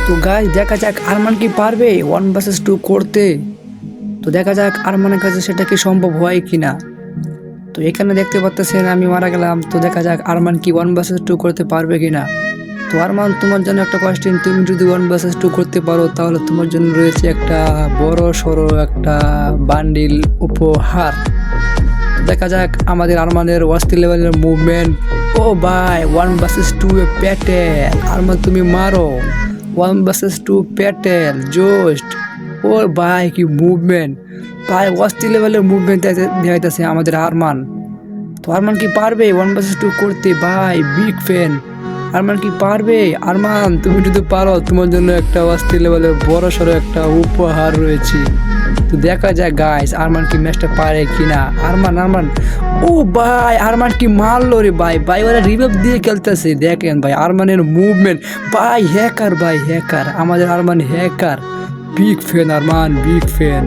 তো গাইস দেখা যাক আরমান কি পারবে 1 vs 2 করতে। তো দেখা যাক আরমানের কাছে সেটা কি সম্ভব হয় কিনা। তো এখানে দেখতে পাচ্ছেন আমি মারা গেলাম। তো দেখা যাক আরমান কি 1 vs 2 করতে পারবে কিনা। তো আরমান, তোমার জন্য একটা কোয়েশ্চেন, তুমি যদি 1 vs 2 করতে পারো তাহলে তোমার জন্য রয়েছে একটা বড় সড়ো একটা বান্ডিল উপহার। দেখা যাক আমাদের আরমানের অস্থির লেভেলের মুভমেন্ট। ও ভাই 1 vs 2 এ প্যাটেল, আরমান তুমি মারো 1 vs 2 প্যাটেল জোস্ট। ও ভাই কি মুভমেন্ট, ভাই অস্থির লেভেলের মুভমেন্ট দেখাইতেছে আমাদের আরমান। তো আরমান কি পারবে 1 vs 2 করতে? ভাই বিগ ফ্যান। আরমান কি পারবে? আরমান তুমি যদি পারো তোমার জন্য একটা অস্থির লেভেলের বড় সড়ো একটা উপহার রয়েছে। তো দেখা যায় গাইস আরমান কি ম্যাচটা পারে কিনা। আরমান আরমান ও ভাই আরমান কি মারলো রে ভাই। ভাই ওরা রিভাইভ দিয়ে খেলতেছে, দেখেন ভাই আরমানের মুভমেন্ট। ভাই হ্যাকার, ভাই হ্যাকার, আমাদের Arman hacker. Big fan Arman, big fan.